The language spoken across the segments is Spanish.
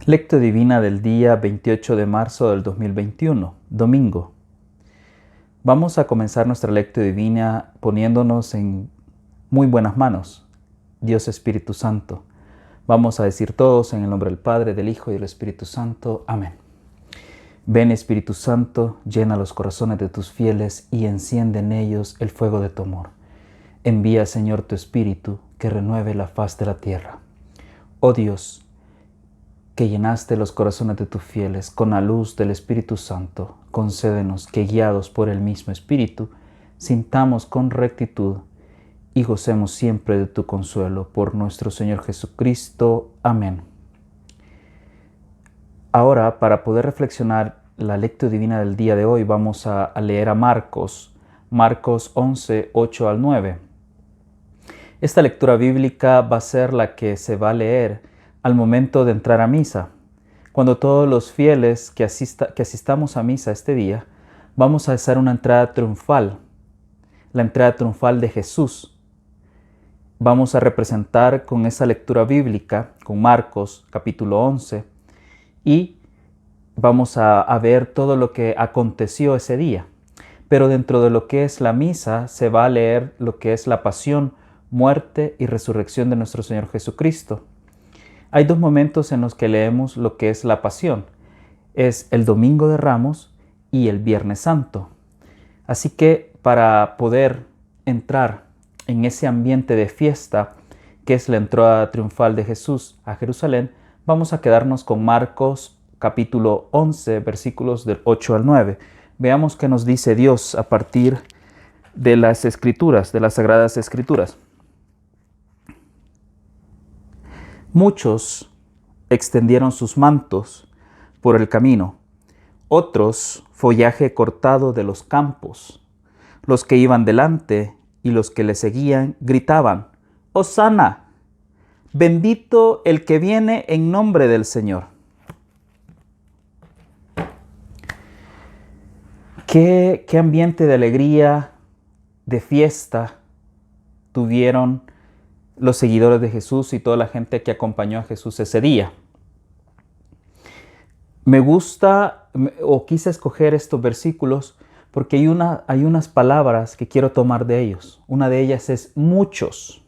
Lectio Divina del día 28 de marzo del 2021, domingo. Vamos a comenzar nuestra Lectio Divina poniéndonos en muy buenas manos. Dios Espíritu Santo. Vamos a decir todos en el nombre del Padre, del Hijo y del Espíritu Santo. Amén. Ven Espíritu Santo, llena los corazones de tus fieles y enciende en ellos el fuego de tu amor. Envía, Señor, tu Espíritu, que renueve la faz de la tierra. Oh Dios, que llenaste los corazones de tus fieles con la luz del Espíritu Santo, concédenos que, guiados por el mismo Espíritu, sintamos con rectitud y gocemos siempre de tu consuelo. Por nuestro Señor Jesucristo. Amén. Ahora, para poder reflexionar la lectio divina del día de hoy, vamos a leer a Marcos 11, 8 al 9. Esta lectura bíblica va a ser la que se va a leer al momento de entrar a misa. Cuando todos los fieles que asistamos a misa este día, vamos a hacer una entrada triunfal, la entrada triunfal de Jesús. Vamos a representar con esa lectura bíblica, con Marcos capítulo 11, y vamos a ver todo lo que aconteció ese día. Pero dentro de lo que es la misa se va a leer lo que es la pasión, muerte y resurrección de nuestro Señor Jesucristo. Hay dos momentos en los que leemos lo que es la pasión. Es el Domingo de Ramos y el Viernes Santo. Así que para poder entrar en ese ambiente de fiesta, que es la entrada triunfal de Jesús a Jerusalén, vamos a quedarnos con Marcos capítulo 11, versículos del 8 al 9. Veamos qué nos dice Dios a partir de las Escrituras, de las Sagradas Escrituras. Muchos extendieron sus mantos por el camino, otros follaje cortado de los campos. Los que iban delante y los que le seguían gritaban: ¡Hosana! Bendito el que viene en nombre del Señor. ¿Qué ambiente de alegría, de fiesta tuvieron los seguidores de Jesús y toda la gente que acompañó a Jesús ese día? Me gusta o quise escoger estos versículos porque hay unas palabras que quiero tomar de ellos. Una de ellas es muchos.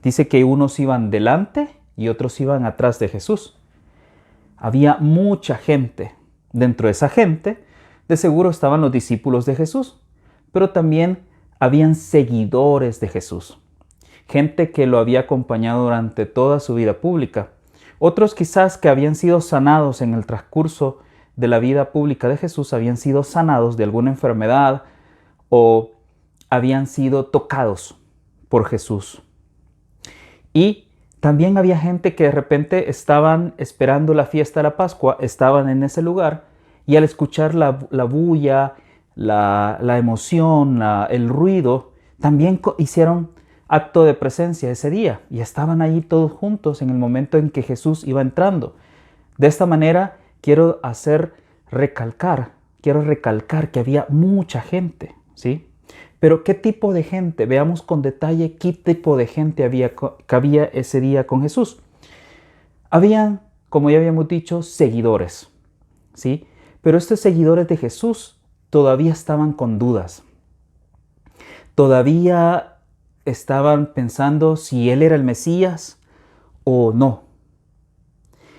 Dice que unos iban delante y otros iban atrás de Jesús. Había mucha gente. Dentro de esa gente, de seguro estaban los discípulos de Jesús, pero también habían seguidores de Jesús. Gente que lo había acompañado durante toda su vida pública. Otros quizás que habían sido sanados en el transcurso de la vida pública de Jesús, habían sido sanados de alguna enfermedad o habían sido tocados por Jesús. Y también había gente que de repente estaban esperando la fiesta de la Pascua, estaban en ese lugar y al escuchar la bulla, la emoción, el ruido, también hicieron acto de presencia ese día y estaban allí todos juntos en el momento en que Jesús iba entrando. De esta manera quiero recalcar que había mucha gente, ¿sí? Pero ¿qué tipo de gente? Veamos con detalle qué tipo de gente había ese día con Jesús. Habían, como ya habíamos dicho, seguidores, ¿sí? Pero estos seguidores de Jesús todavía estaban con dudas. Todavía estaban pensando si él era el Mesías o no.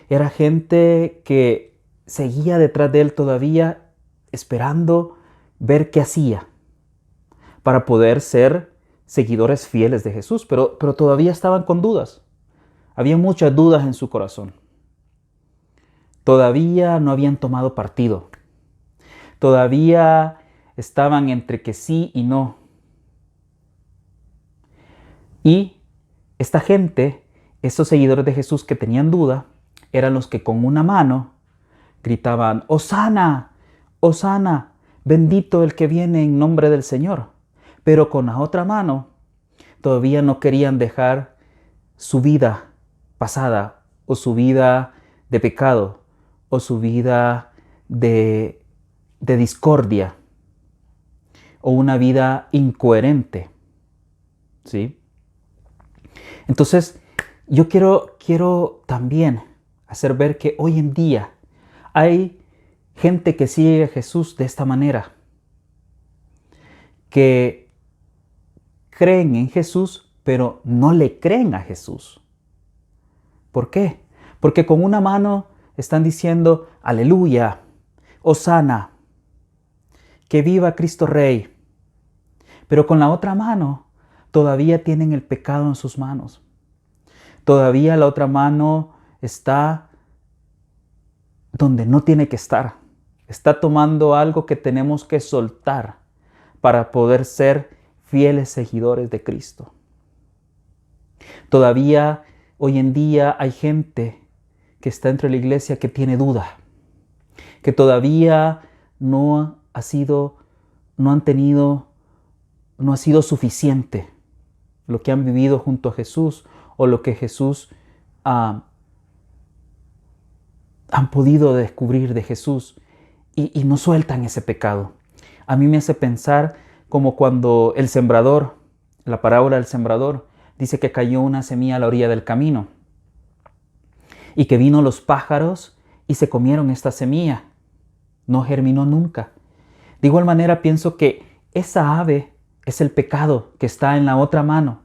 Era gente que seguía detrás de él todavía esperando ver qué hacía para poder ser seguidores fieles de Jesús, pero todavía estaban con dudas. Había muchas dudas en su corazón. Todavía no habían tomado partido. Todavía estaban entre que sí y no. Y esta gente, estos seguidores de Jesús que tenían duda, eran los que con una mano gritaban: ¡Hosana! ¡Hosana! Bendito el que viene en nombre del Señor. Pero con la otra mano todavía no querían dejar su vida pasada o su vida de pecado o su vida de discordia o una vida incoherente, ¿sí? Entonces, yo quiero también hacer ver que hoy en día hay gente que sigue a Jesús de esta manera, que creen en Jesús, pero no le creen a Jesús. ¿Por qué? Porque con una mano están diciendo, aleluya, hosana, que viva Cristo Rey. Pero con la otra mano todavía tienen el pecado en sus manos. Todavía la otra mano está donde no tiene que estar. Está tomando algo que tenemos que soltar para poder ser fieles seguidores de Cristo. Todavía hoy en día hay gente que está dentro de la iglesia que tiene duda, que todavía no ha sido suficiente lo que han vivido junto a Jesús o lo que Jesús han podido descubrir de Jesús y no sueltan ese pecado. A mí me hace pensar como cuando el sembrador, la parábola del sembrador, dice que cayó una semilla a la orilla del camino y que vino los pájaros y se comieron esta semilla. No germinó nunca. De igual manera pienso que esa ave es el pecado que está en la otra mano,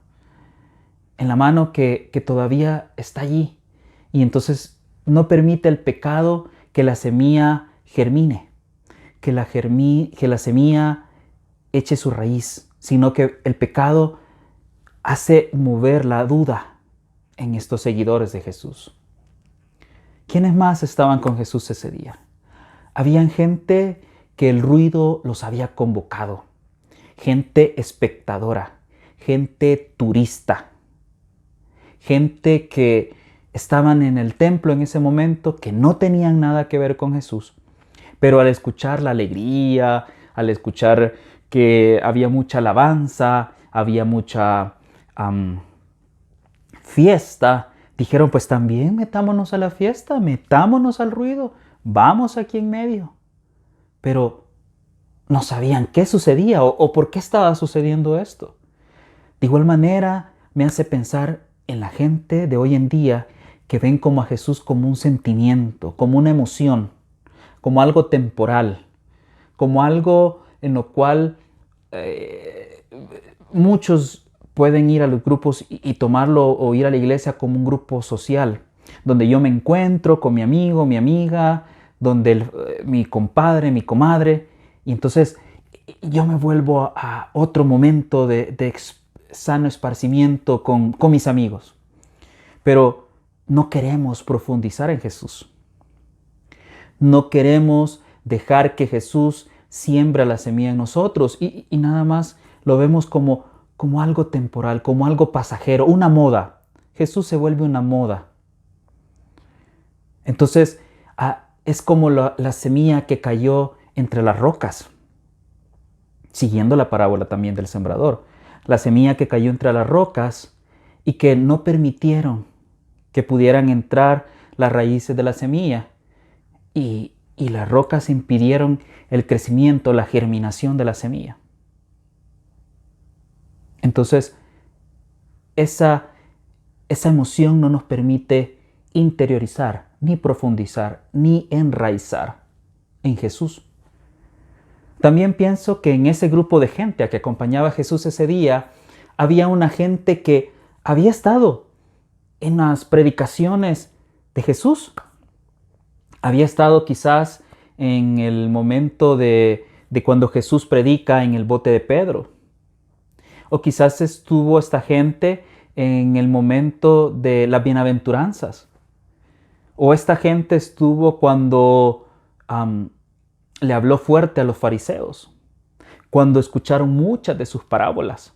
en la mano que todavía está allí. Y entonces no permite el pecado que la semilla germine, que la semilla eche su raíz, sino que el pecado hace mover la duda en estos seguidores de Jesús. ¿Quiénes más estaban con Jesús ese día? Habían gente que el ruido los había convocado, gente espectadora, gente turista, gente que estaban en el templo en ese momento, que no tenían nada que ver con Jesús, pero al escuchar la alegría, al escuchar que había mucha alabanza, había mucha fiesta, dijeron, pues también metámonos a la fiesta, metámonos al ruido, vamos aquí en medio. Pero no sabían qué sucedía o por qué estaba sucediendo esto. De igual manera, me hace pensar en la gente de hoy en día que ven como a Jesús como un sentimiento, como una emoción, como algo temporal, como algo en lo cual muchos pueden ir a los grupos y tomarlo o ir a la iglesia como un grupo social, donde yo me encuentro con mi amigo, mi amiga, donde mi compadre, mi comadre, y entonces yo me vuelvo a otro momento de sano esparcimiento con mis amigos. Pero no queremos profundizar en Jesús. No queremos dejar que Jesús siembra la semilla en nosotros y nada más lo vemos como algo temporal, como algo pasajero, una moda. Jesús se vuelve una moda. Entonces, es como la semilla que cayó entre las rocas, siguiendo la parábola también del sembrador. La semilla que cayó entre las rocas y que no permitieron que pudieran entrar las raíces de la semilla. Y las rocas impidieron el crecimiento, la germinación de la semilla. Entonces, esa emoción no nos permite interiorizar, ni profundizar, ni enraizar en Jesús. También pienso que en ese grupo de gente a que acompañaba a Jesús ese día, había una gente que había estado en las predicaciones de Jesús. Había estado quizás en el momento de cuando Jesús predica en el bote de Pedro. O quizás estuvo esta gente en el momento de las bienaventuranzas. O esta gente estuvo cuando le habló fuerte a los fariseos, cuando escucharon muchas de sus parábolas.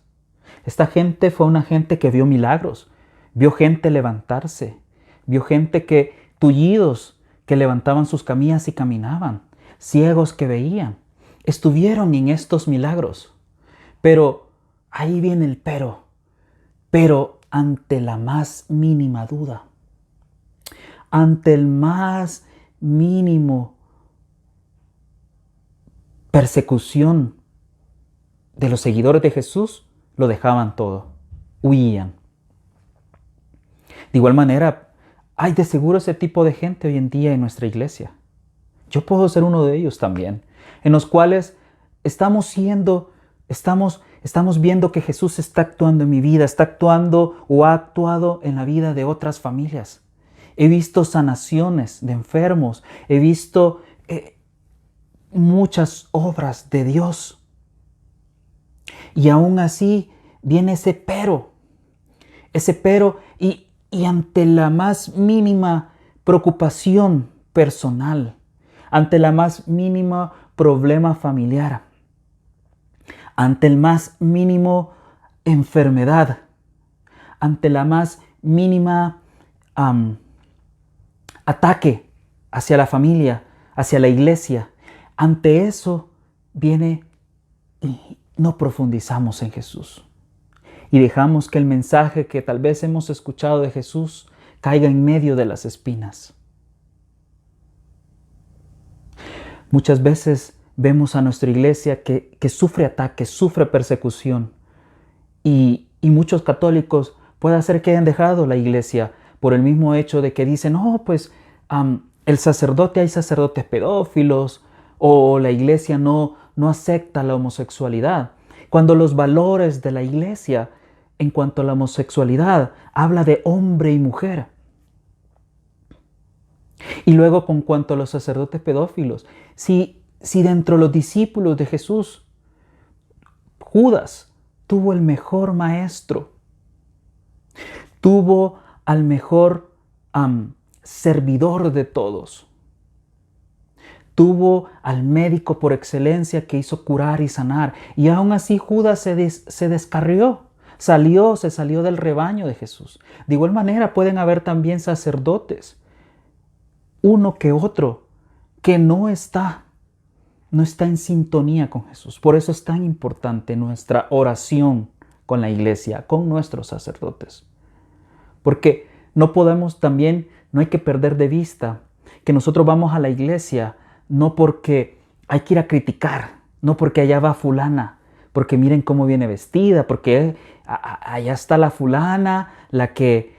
Esta gente fue una gente que vio milagros, vio gente levantarse, vio gente tullidos que levantaban sus camillas y caminaban, ciegos que veían. Estuvieron en estos milagros. Pero ahí viene el pero ante la más mínima duda, ante el más mínimo persecución de los seguidores de Jesús, lo dejaban todo, huían. De igual manera, Hay de seguro ese tipo de gente hoy en día en nuestra iglesia. Yo puedo ser uno de ellos también, en los cuales estamos viendo que Jesús está actuando en mi vida, está actuando o ha actuado en la vida de otras familias. He visto sanaciones de enfermos, he visto muchas obras de Dios. Y aún así viene ese pero y ante la más mínima preocupación personal, ante la más mínima problema familiar, ante el más mínimo enfermedad, ante la más mínima ataque hacia la familia, hacia la iglesia, ante eso viene y no profundizamos en Jesús. Y dejamos que el mensaje que tal vez hemos escuchado de Jesús caiga en medio de las espinas. Muchas veces vemos a nuestra iglesia que sufre ataques, sufre persecución. Y muchos católicos puede ser que hayan dejado la iglesia por el mismo hecho de que dicen, no, pues hay sacerdotes pedófilos, o la iglesia no acepta la homosexualidad. Cuando los valores de la iglesia en cuanto a la homosexualidad habla de hombre y mujer. Y luego con cuanto a los sacerdotes pedófilos, si dentro de los discípulos de Jesús, Judas tuvo el mejor maestro, tuvo al mejor servidor de todos, tuvo al médico por excelencia que hizo curar y sanar, y aún así Judas se descarrió, se salió del rebaño de Jesús. De igual manera pueden haber también sacerdotes, uno que otro, que no está en sintonía con Jesús. Por eso es tan importante nuestra oración con la iglesia, con nuestros sacerdotes. Porque no hay que perder de vista que nosotros vamos a la iglesia no porque hay que ir a criticar, no porque allá va fulana, porque miren cómo viene vestida, porque allá está la fulana, la que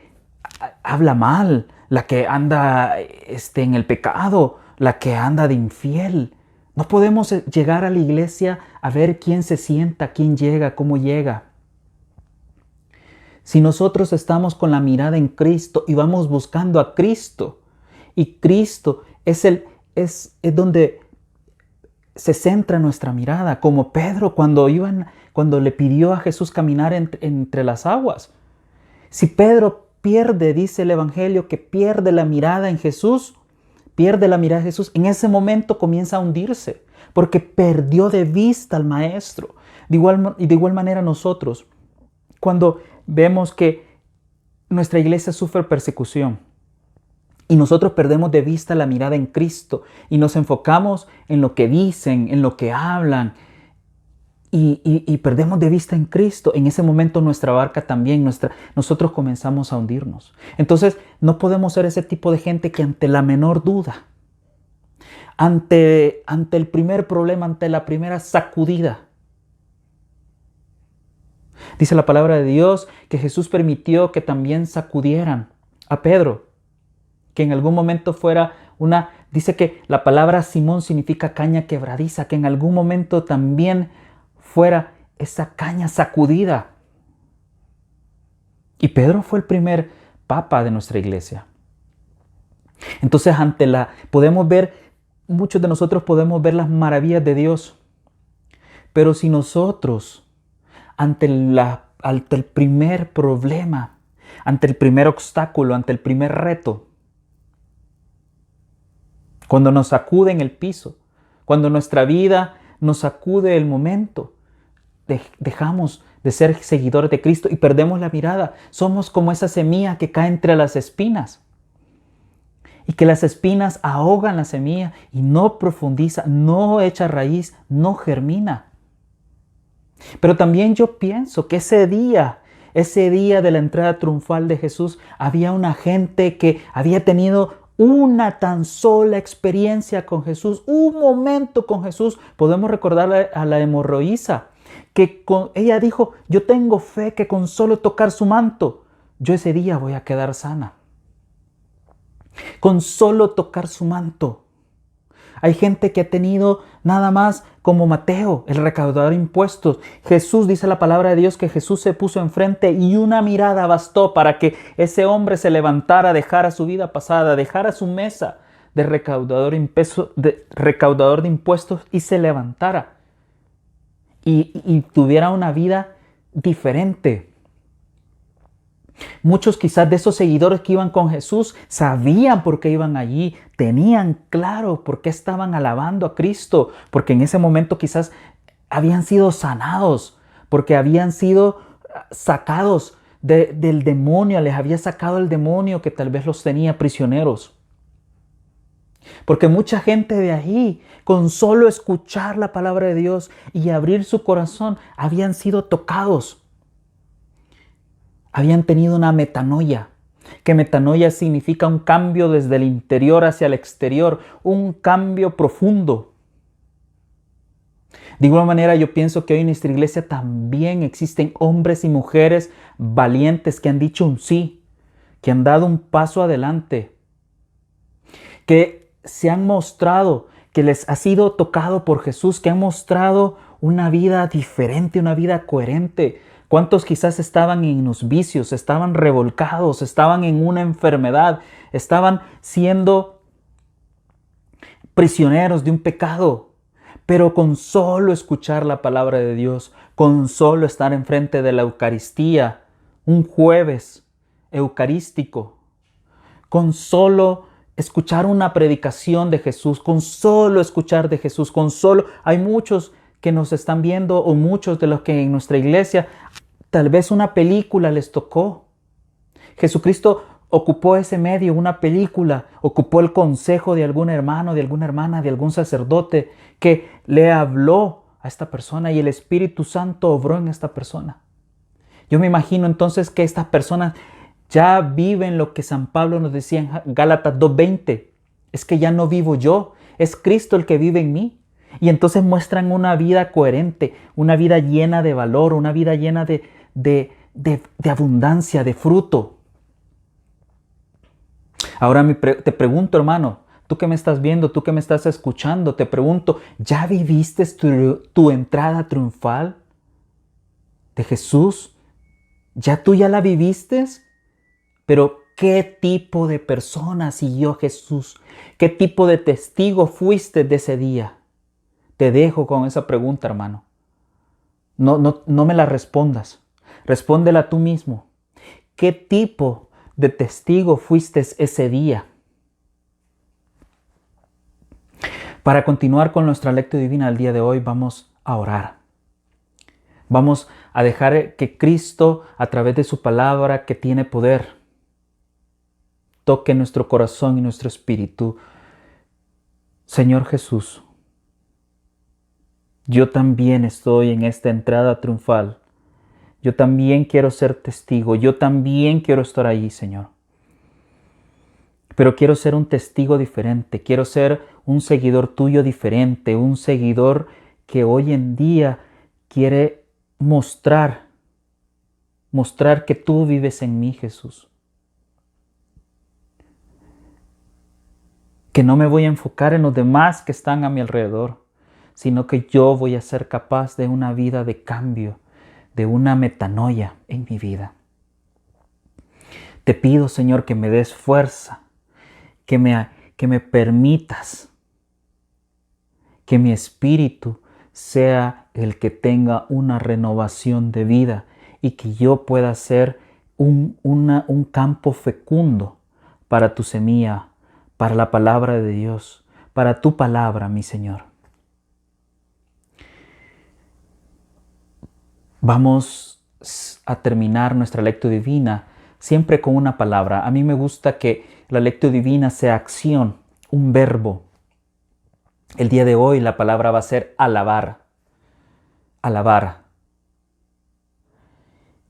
habla mal, la que anda en el pecado, la que anda de infiel. No podemos llegar a la iglesia a ver quién se sienta, quién llega, cómo llega. Si nosotros estamos con la mirada en Cristo y vamos buscando a Cristo, y Cristo es donde se centra nuestra mirada, como Pedro cuando le pidió a Jesús caminar entre las aguas. Si Pedro pierde, dice el Evangelio, que pierde la mirada en Jesús, en ese momento comienza a hundirse, porque perdió de vista al Maestro. De igual manera nosotros, cuando vemos que nuestra iglesia sufre persecución y nosotros perdemos de vista la mirada en Cristo y nos enfocamos en lo que dicen, en lo que hablan y perdemos de vista en Cristo, en ese momento nuestra barca también, nosotros comenzamos a hundirnos. Entonces no podemos ser ese tipo de gente que ante la menor duda, ante el primer problema, ante la primera sacudida. Dice la palabra de Dios que Jesús permitió que también sacudieran a Pedro, que en algún momento dice que la palabra Simón significa caña quebradiza, que en algún momento también fuera esa caña sacudida. Y Pedro fue el primer papa de nuestra iglesia. Entonces muchos de nosotros podemos ver las maravillas de Dios, pero si nosotros ante el primer problema, ante el primer obstáculo, ante el primer reto, cuando nos sacude en el piso, cuando nuestra vida nos sacude el momento, dejamos de ser seguidores de Cristo y perdemos la mirada. Somos como esa semilla que cae entre las espinas y que las espinas ahogan la semilla y no profundiza, no echa raíz, no germina. Pero también yo pienso que ese día de la entrada triunfal de Jesús, había una gente que había tenido una tan sola experiencia con Jesús, un momento con Jesús. Podemos recordar a la hemorroísa, que ella dijo, yo tengo fe que con solo tocar su manto, yo ese día voy a quedar sana. con solo tocar su manto. Hay gente que ha tenido nada más como Mateo, el recaudador de impuestos. Jesús, dice la palabra de Dios, que Jesús se puso enfrente y una mirada bastó para que ese hombre se levantara, dejara su vida pasada, dejara su mesa de recaudador de impuestos y se levantara y tuviera una vida diferente. Muchos quizás de esos seguidores que iban con Jesús sabían por qué iban allí, tenían claro por qué estaban alabando a Cristo, porque en ese momento quizás habían sido sanados, porque habían sido sacados del demonio, les había sacado el demonio que tal vez los tenía prisioneros. Porque mucha gente de ahí, con solo escuchar la palabra de Dios y abrir su corazón, habían sido tocados. Habían tenido una metanoia, que metanoia significa un cambio desde el interior hacia el exterior, un cambio profundo. De igual manera, yo pienso que hoy en nuestra iglesia también existen hombres y mujeres valientes que han dicho un sí, que han dado un paso adelante, que se han mostrado, que les ha sido tocado por Jesús, que han mostrado una vida diferente, una vida coherente. ¿Cuántos quizás estaban en los vicios, estaban revolcados, estaban en una enfermedad, estaban siendo prisioneros de un pecado? Pero con solo escuchar la palabra de Dios, con solo estar enfrente de la Eucaristía, un jueves eucarístico, con solo escuchar una predicación de Jesús, con solo escuchar de Jesús, hay muchos que nos están viendo o muchos de los que en nuestra iglesia tal vez una película les tocó. Jesucristo ocupó ese medio, una película, ocupó el consejo de algún hermano, de alguna hermana, de algún sacerdote que le habló a esta persona y el Espíritu Santo obró en esta persona. Yo me imagino entonces que estas personas ya viven lo que San Pablo nos decía en Gálatas 2:20. Es que ya no vivo yo, es Cristo el que vive en mí. Y entonces muestran una vida coherente, una vida llena de valor, una vida llena de abundancia, de fruto. Ahora te pregunto, hermano, tú que me estás viendo, tú que me estás escuchando, te pregunto, ¿ya viviste tu entrada triunfal de Jesús? ¿Tú ya la viviste? Pero ¿qué tipo de persona siguió a Jesús? ¿Qué tipo de testigo fuiste de ese día? Te dejo con esa pregunta, hermano. No me la respondas. Respóndela tú mismo. ¿Qué tipo de testigo fuiste ese día? Para continuar con nuestra lectura divina el día de hoy, vamos a orar. Vamos a dejar que Cristo, a través de su palabra que tiene poder, toque nuestro corazón y nuestro espíritu. Señor Jesús, yo también estoy en esta entrada triunfal. Yo también quiero ser testigo. Yo también quiero estar ahí, Señor. Pero quiero ser un testigo diferente. Quiero ser un seguidor tuyo diferente. Un seguidor que hoy en día quiere mostrar que tú vives en mí, Jesús. Que no me voy a enfocar en los demás que están a mi alrededor, sino que yo voy a ser capaz de una vida de cambio, de una metanoia en mi vida. Te pido, Señor, que me des fuerza, que me permitas que mi espíritu sea el que tenga una renovación de vida y que yo pueda ser un campo fecundo para tu semilla, para la palabra de Dios, para tu palabra, mi Señor. Vamos a terminar nuestra lectura divina siempre con una palabra. A mí me gusta que la lectura divina sea acción, un verbo. El día de hoy la palabra va a ser alabar. Alabar.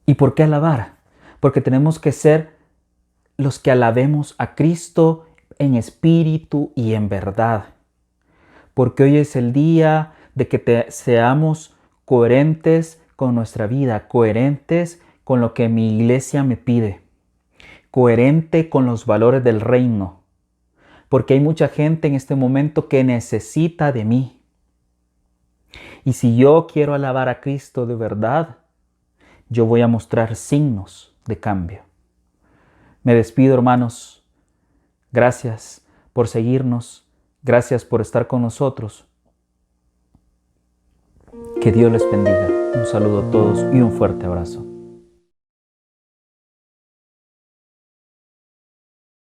¿Y por qué alabar? Porque tenemos que ser los que alabemos a Cristo en espíritu y en verdad. Porque hoy es el día de que seamos coherentes con nuestra vida, coherentes con lo que mi iglesia me pide, coherente con los valores del reino, porque hay mucha gente en este momento que necesita de mí. Y si yo quiero alabar a Cristo de verdad, yo voy a mostrar signos de cambio. Me despido, hermanos. Gracias por seguirnos. Gracias por estar con nosotros. Que Dios les bendiga. Un saludo a todos y un fuerte abrazo.